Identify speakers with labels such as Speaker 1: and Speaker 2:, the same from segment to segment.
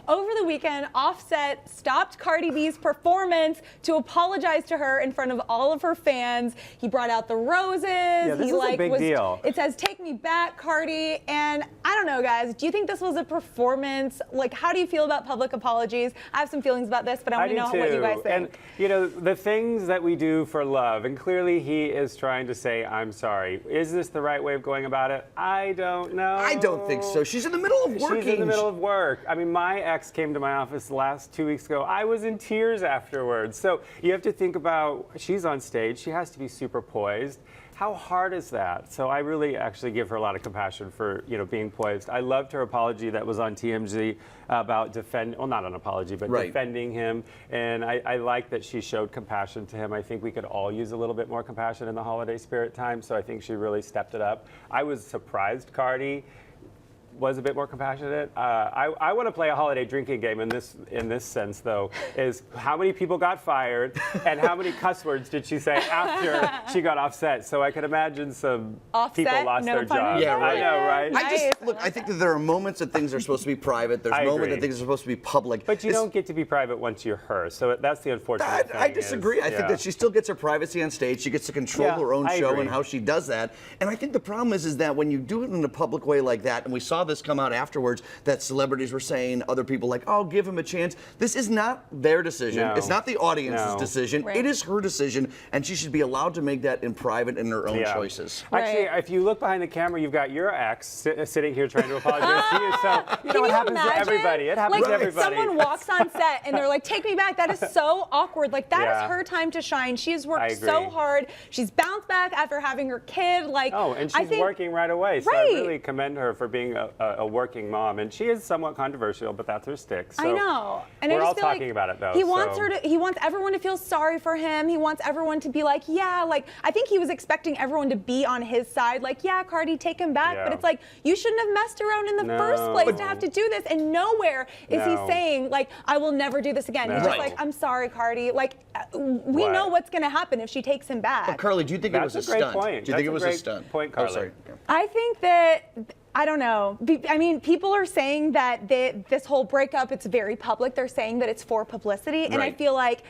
Speaker 1: over the weekend, Offset stopped Cardi B's performance to apologize to her in front of all of her fans. He brought out the roses.
Speaker 2: Yeah, this is a big deal.
Speaker 1: It says, "Take me back, Cardi." And I don't know, guys, do you think this was a performance? Like, how do you feel about public apologies? I have some feelings about this, but I want to know what you guys think.
Speaker 2: And, you know, the things that we do for love, and clearly he is trying to say, I'm sorry. Is this the right way of going about it? I don't know.
Speaker 3: I don't think so. She's in the middle of working.
Speaker 2: She's in the middle of work. I mean, my ex came to my office last 2 weeks ago. I was in tears afterwards. So you have to think about, she's on stage. She has to be super poised. How hard is that? So I really actually give her a lot of compassion for, you know, being poised. I loved her apology that was on TMZ about well, not an apology, but defending him. And I like that she showed compassion to him. I think we could all use a little bit more compassion in the holiday spirit time. So I think she really stepped it up. I was surprised Cardi was a bit more compassionate. I want to play a holiday drinking game in this sense, though, is how many people got fired and how many cuss words did she say after she got Offset? So I could imagine some people lost their jobs.
Speaker 3: Yeah, right.
Speaker 2: I know, right?
Speaker 1: Nice.
Speaker 3: I think that there are moments that things are supposed to be private. There's moments that things are supposed to be public.
Speaker 2: But you don't get to be private once you're her. So that's the unfortunate thing.
Speaker 3: I disagree. I think that she still gets her privacy on stage. She gets to control her own show and how she does that. And I think the problem is that when you do it in a public way like that, and we saw this come out afterwards, that celebrities were saying, other people like, oh, give him a chance. This is not their decision. It's not the audience's decision. It is her decision, and she should be allowed to make that in private in her own choices.
Speaker 2: Actually, if you look behind the camera, you've got your ex sitting here trying to apologize to you. So you know what happens to everybody. It happens to everybody.
Speaker 1: Someone walks on set and they're like, "Take me back." That is so awkward. Like that is her time to shine. She has worked so hard. She's bounced back after having her kid. Like,
Speaker 2: and she's working right away. So I really commend her for being a working mom, and she is somewhat controversial, but that's her stick. So
Speaker 1: I know, and
Speaker 2: we're
Speaker 1: I just
Speaker 2: all
Speaker 1: feel
Speaker 2: talking
Speaker 1: like
Speaker 2: about it though.
Speaker 1: He wants her to. He wants everyone to feel sorry for him. He wants everyone to be like, yeah, like I think he was expecting everyone to be on his side. Like, yeah, Cardi, take him back. But it's like you shouldn't have messed around in the first place to have to do this. And nowhere is he saying like, I will never do this again. He's just like, I'm sorry, Cardi. Like, we know what's going to happen if she takes him back.
Speaker 3: But Carly, do you think it was a stunt? Do you think it was a stunt?
Speaker 2: Point, Carly.
Speaker 3: Oh, sorry.
Speaker 1: I think that. I don't know. I mean, people are saying that this whole breakup, it's very public. They're saying that it's for publicity. And I feel like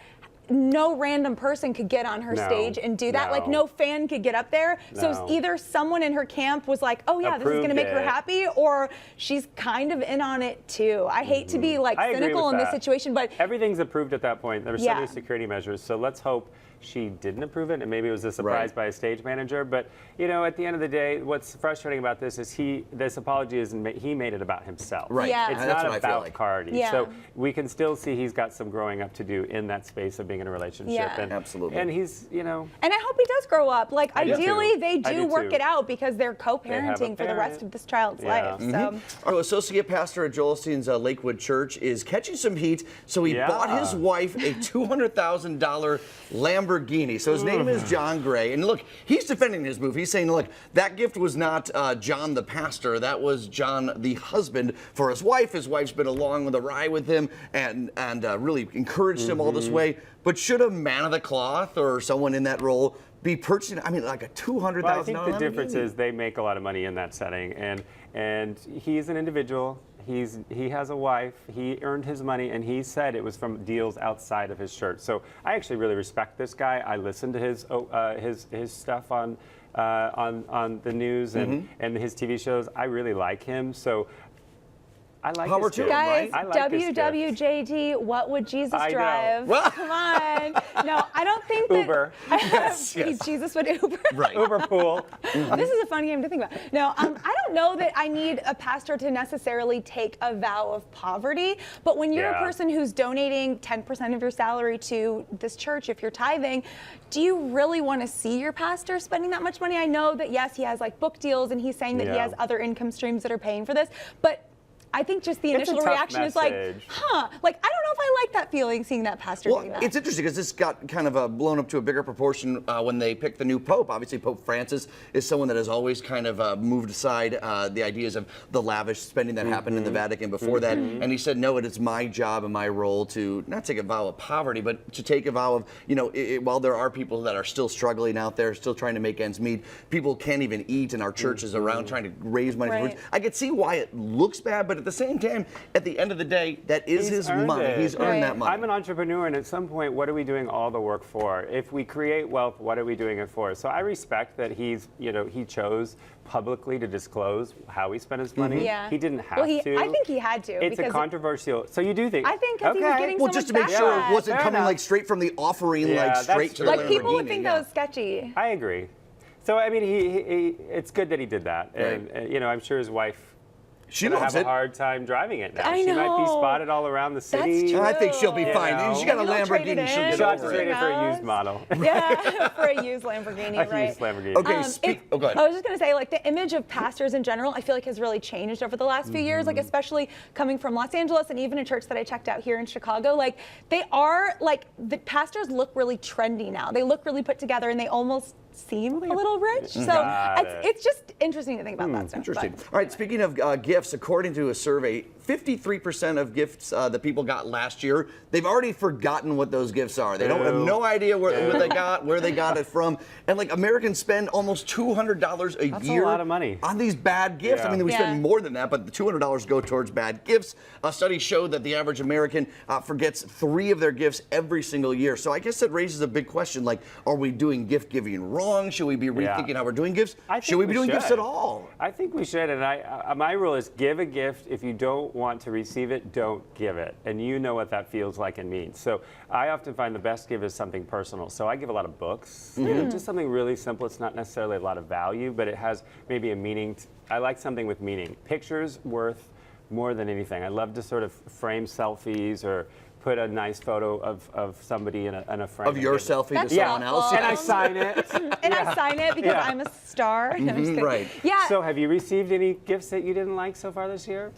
Speaker 1: no random person could get on her stage and do that. Like, no fan could get up there. So either someone in her camp was like, oh, yeah, this is going to make her happy, or she's kind of in on it, too. I hate to be, like, cynical in this situation, but
Speaker 2: everything's approved at that point. There were so many security measures. So let's hope she didn't approve it, and maybe it was a surprise by a stage manager. But you know, at the end of the day, what's frustrating about this is this apology he made it about himself.
Speaker 3: Right.
Speaker 1: Yeah.
Speaker 2: It's
Speaker 3: That's
Speaker 2: not about Cardi.
Speaker 1: Yeah.
Speaker 2: So we can still see he's got some growing up to do in that space of being in a relationship.
Speaker 1: Yeah.
Speaker 2: And,
Speaker 3: Absolutely.
Speaker 2: And he's, you know.
Speaker 1: And I hope he does grow up. Like, ideally, they
Speaker 2: I
Speaker 1: do
Speaker 2: do
Speaker 1: work
Speaker 2: too.
Speaker 1: it out because they're co-parenting for the rest of this child's life. So.
Speaker 3: Our associate pastor at Joel Osteen's Lakewood Church is catching some heat, so he bought his wife a $200,000 Lamborghini. So his name is John Gray. And look, he's defending his move. He's saying, look, that gift was not John the pastor. That was John the husband for his wife. His wife's been along with the ride with him and really encouraged him all this way. But should a man of the cloth or someone in that role be purchasing, I mean, like a $200,000
Speaker 2: Well, I think the difference is they make a lot of money in that setting, and he's an individual. He has a wife. He earned his money, and he said it was from deals outside of his church. So I actually really respect this guy. I listen to his stuff on the news and his TV shows. I really like him. So I like
Speaker 3: How
Speaker 2: his
Speaker 3: about you?
Speaker 2: gift.
Speaker 1: Guys,
Speaker 2: I like his gift.
Speaker 1: WWJD, what would Jesus
Speaker 2: I know.
Speaker 1: drive?
Speaker 3: Well-
Speaker 1: Come on. No, I don't think that.
Speaker 2: Uber.
Speaker 3: Yes.
Speaker 1: Jesus would Uber.
Speaker 3: Right.
Speaker 2: Uber pool.
Speaker 1: This is a fun game to think about. No, I don't know that I need a pastor to necessarily take a vow of poverty, but when you're a person who's donating 10% of your salary to this church, if you're tithing, do you really want to see your pastor spending that much money? I know that, yes, he has like book deals and he's saying that he has other income streams that are paying for this, but I think just the initial reaction is like, huh, like, I don't know if I like that feeling, seeing that pastor doing that.
Speaker 3: It's interesting because this got kind of blown up to a bigger proportion when they picked the new pope. Obviously, Pope Francis is someone that has always kind of moved aside the ideas of the lavish spending that happened in the Vatican before that. And he said, no, it is my job and my role to not take a vow of poverty, but to take a vow of, while there are people that are still struggling out there, still trying to make ends meet, people can't even eat in our churches around trying to raise money.
Speaker 1: Right.
Speaker 3: I could see why it looks bad, but at the same time, at the end of the day, that is his money. He's earned that money.
Speaker 2: I'm an entrepreneur, and at some point, what are we doing all the work for? If we create wealth, what are we doing it for? So I respect that he chose publicly to disclose how he spent his money.
Speaker 1: Yeah.
Speaker 2: He didn't have
Speaker 1: to. I think he had to.
Speaker 2: It's a controversial. So you do think?
Speaker 1: I think because he was getting so
Speaker 3: just to
Speaker 1: much
Speaker 3: make sure
Speaker 1: backlash.
Speaker 3: it wasn't
Speaker 2: Fair
Speaker 3: coming
Speaker 2: enough.
Speaker 3: like straight from the offering,
Speaker 2: Yeah,
Speaker 3: like straight
Speaker 2: that's
Speaker 3: to the
Speaker 2: true.
Speaker 3: Lamborghini.
Speaker 1: People would think that was sketchy.
Speaker 2: I agree. So I mean, it's good that he did that,
Speaker 3: Right.
Speaker 2: and I'm sure his wife.
Speaker 3: She
Speaker 2: gonna
Speaker 3: loves
Speaker 2: have
Speaker 3: it.
Speaker 2: a hard time driving it now.
Speaker 1: I
Speaker 2: She might be
Speaker 1: know.
Speaker 2: spotted all around the city.
Speaker 1: true.
Speaker 3: I think she'll be
Speaker 2: You
Speaker 3: fine.
Speaker 2: know.
Speaker 3: She got a
Speaker 1: You'll trade it
Speaker 3: Lamborghini. She'll
Speaker 1: in.
Speaker 3: get
Speaker 2: She'll have to
Speaker 3: over
Speaker 2: trade
Speaker 3: it.
Speaker 2: it for a used model.
Speaker 1: Yeah, for a used Lamborghini,
Speaker 2: A
Speaker 1: right?
Speaker 2: used Lamborghini.
Speaker 3: Okay, go ahead.
Speaker 1: I was just going to say, like, the image of pastors in general, I feel like has really changed over the last few years, like, especially coming from Los Angeles and even a church that I checked out here in Chicago. Like, they are, like, the pastors look really trendy now. They look really put together, and they almost seem a little rich. So it's just interesting to think about that stuff.
Speaker 3: Interesting.
Speaker 1: But-
Speaker 3: All right, speaking of gifts, according to a survey, 53% of gifts that people got last year, they've already forgotten what those gifts are. They don't have no idea where they got it from. And like Americans spend almost $200 a
Speaker 2: That's
Speaker 3: year
Speaker 2: a lot of money.
Speaker 3: on these bad gifts.
Speaker 2: Yeah.
Speaker 3: I mean, we
Speaker 1: Yeah.
Speaker 3: spend more than that, but the $200 go towards bad gifts. A study showed that the average American forgets 3 of their gifts every single year. So I guess that raises a big question, like, are we doing gift giving wrong? Should we be rethinking how we're doing gifts?
Speaker 2: I think
Speaker 3: Should we be doing gifts
Speaker 2: should.
Speaker 3: at all?
Speaker 2: I think we should, and my rule is give a gift. If you don't want to receive it, don't give it. And you know what that feels like and means. So I often find the best gift is something personal. So I give a lot of books, just something really simple. It's not necessarily a lot of value, but it has maybe a meaning. I like something with meaning. Pictures worth more than anything. I love to sort of frame selfies or put a nice photo of somebody in a frame.
Speaker 3: Of your selfie to
Speaker 1: That's
Speaker 3: someone else?
Speaker 1: awful.
Speaker 2: And I sign it.
Speaker 1: And I sign it because I'm a star. No, I'm just kidding.
Speaker 3: Right.
Speaker 1: Yeah.
Speaker 2: So have you received any gifts that you didn't like so far this year?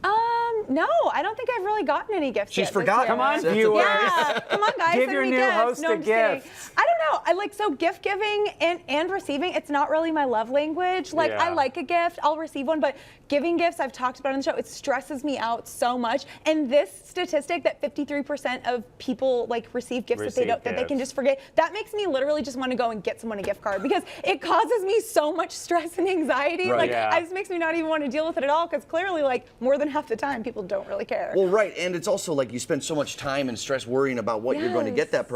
Speaker 1: No, I don't think I've really gotten any gifts
Speaker 3: She's
Speaker 1: yet this
Speaker 3: forgotten.
Speaker 1: year.
Speaker 2: Come on,
Speaker 3: That's a-
Speaker 2: viewers.
Speaker 1: Yeah, come on, guys.
Speaker 2: Give
Speaker 1: send
Speaker 2: your
Speaker 1: me
Speaker 2: new
Speaker 1: gifts.
Speaker 2: host
Speaker 1: No,
Speaker 2: a
Speaker 1: I'm just kidding.
Speaker 2: gift.
Speaker 1: I don't know. So gift giving and receiving, it's not really my love language. Like,
Speaker 2: Yeah.
Speaker 1: I like a gift, I'll receive one, but giving gifts, I've talked about on the show, it stresses me out so much. And this statistic that 53% of people like receive gifts that they can just forget, that makes me literally just want to go and get someone a gift card because it causes me so much stress and anxiety.
Speaker 3: Right.
Speaker 1: Like,
Speaker 2: Yeah.
Speaker 1: it just makes me not even want to deal with it at all because clearly, like, more than half the time, people don't really care.
Speaker 3: Well, right, and it's also like you spend so much time and stress worrying about what you're going to get that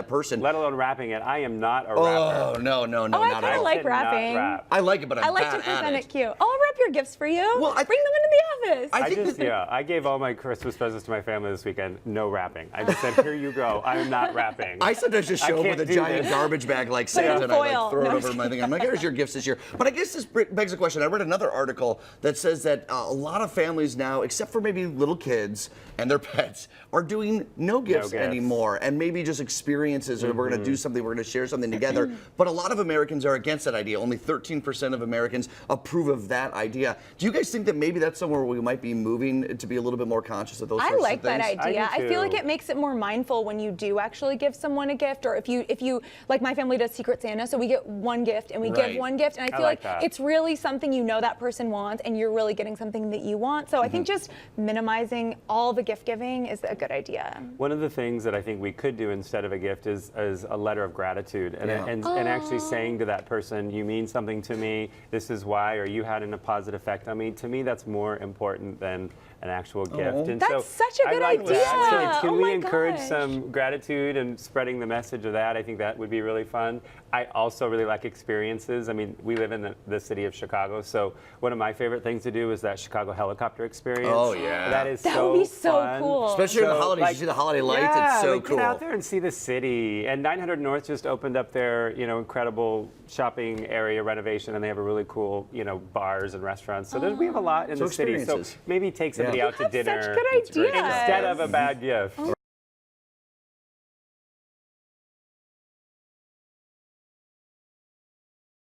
Speaker 3: person.
Speaker 2: Let alone wrapping it. I am not a
Speaker 3: Oh
Speaker 2: rapper.
Speaker 3: no,
Speaker 1: I
Speaker 3: not
Speaker 1: kind
Speaker 3: at
Speaker 1: of
Speaker 3: all.
Speaker 1: like
Speaker 2: Cannot
Speaker 1: wrapping.
Speaker 2: rap.
Speaker 3: I like it, but I'm
Speaker 1: I like
Speaker 3: bad
Speaker 1: to
Speaker 3: at
Speaker 1: present
Speaker 3: it.
Speaker 1: it cute. I'll wrap your gifts for you.
Speaker 3: Well, I-
Speaker 1: Bring them into the office.
Speaker 3: I think
Speaker 2: I gave all my Christmas presents to my family this weekend. No rapping. I just said, here you go. I am not rapping.
Speaker 3: I sometimes just show up
Speaker 2: can't
Speaker 3: with a
Speaker 2: do
Speaker 3: giant
Speaker 2: this.
Speaker 3: garbage bag like
Speaker 1: Put it in
Speaker 3: Santa and I like
Speaker 1: foil.
Speaker 3: throw it
Speaker 1: No, I'm
Speaker 3: over my thing. I'm like, here's your gifts this year. But I guess this begs a question. I read another article that says that a lot of families now, except for maybe little kids and their pets, are doing no gifts
Speaker 2: gifts.
Speaker 3: anymore, and maybe just experiences, or we're going to do something, we're going to share something together. But a lot of Americans are against that idea. Only 13% of Americans approve of that idea. Do you guys think that maybe that's somewhere we might be moving to be a little bit more conscious of those
Speaker 1: I
Speaker 3: sorts
Speaker 1: like
Speaker 3: of things?
Speaker 1: that idea.
Speaker 2: I do
Speaker 1: I feel like
Speaker 2: too.
Speaker 1: it makes it more mindful when you do actually give someone a gift, or if you like my family does Secret Santa, so we get one gift and we
Speaker 3: Right.
Speaker 1: give one gift, and I feel
Speaker 2: like
Speaker 1: like
Speaker 2: that.
Speaker 1: it's really something you know that person wants, and you're really getting something that you want. So I think just minimizing all the gift giving is a good idea.
Speaker 2: One of the things that I think we could do instead of a gift is a letter of gratitude and,
Speaker 3: Yeah.
Speaker 2: and actually saying to that person, you mean something to me, this is why, or you had a positive effect on me. To me, that's more important than an actual gift. And
Speaker 1: That's
Speaker 2: so
Speaker 1: such a
Speaker 2: I
Speaker 1: good
Speaker 2: like
Speaker 1: idea.
Speaker 2: that. So can
Speaker 1: Oh
Speaker 2: we
Speaker 1: my
Speaker 2: encourage
Speaker 1: gosh.
Speaker 2: some gratitude and spreading the message of that? I think that would be really fun. I also really like experiences. I mean, we live in the city of Chicago, so one of my favorite things to do is that Chicago helicopter experience.
Speaker 3: Oh, yeah.
Speaker 2: That is
Speaker 1: That
Speaker 2: so
Speaker 1: would be so
Speaker 2: fun.
Speaker 1: cool.
Speaker 3: Especially in the
Speaker 2: So,
Speaker 3: holidays,
Speaker 2: like,
Speaker 3: you see the holiday lights,
Speaker 2: yeah,
Speaker 3: it's so
Speaker 2: like,
Speaker 3: cool.
Speaker 2: Get out there and see the city. And 900 North just opened up their, incredible shopping area renovation, and they have a really cool, bars and restaurants. So we have a lot in
Speaker 3: So
Speaker 2: the city. So
Speaker 3: experiences.
Speaker 2: maybe take somebody out to
Speaker 1: That's
Speaker 2: dinner
Speaker 1: such good idea.
Speaker 2: instead of a bad gift.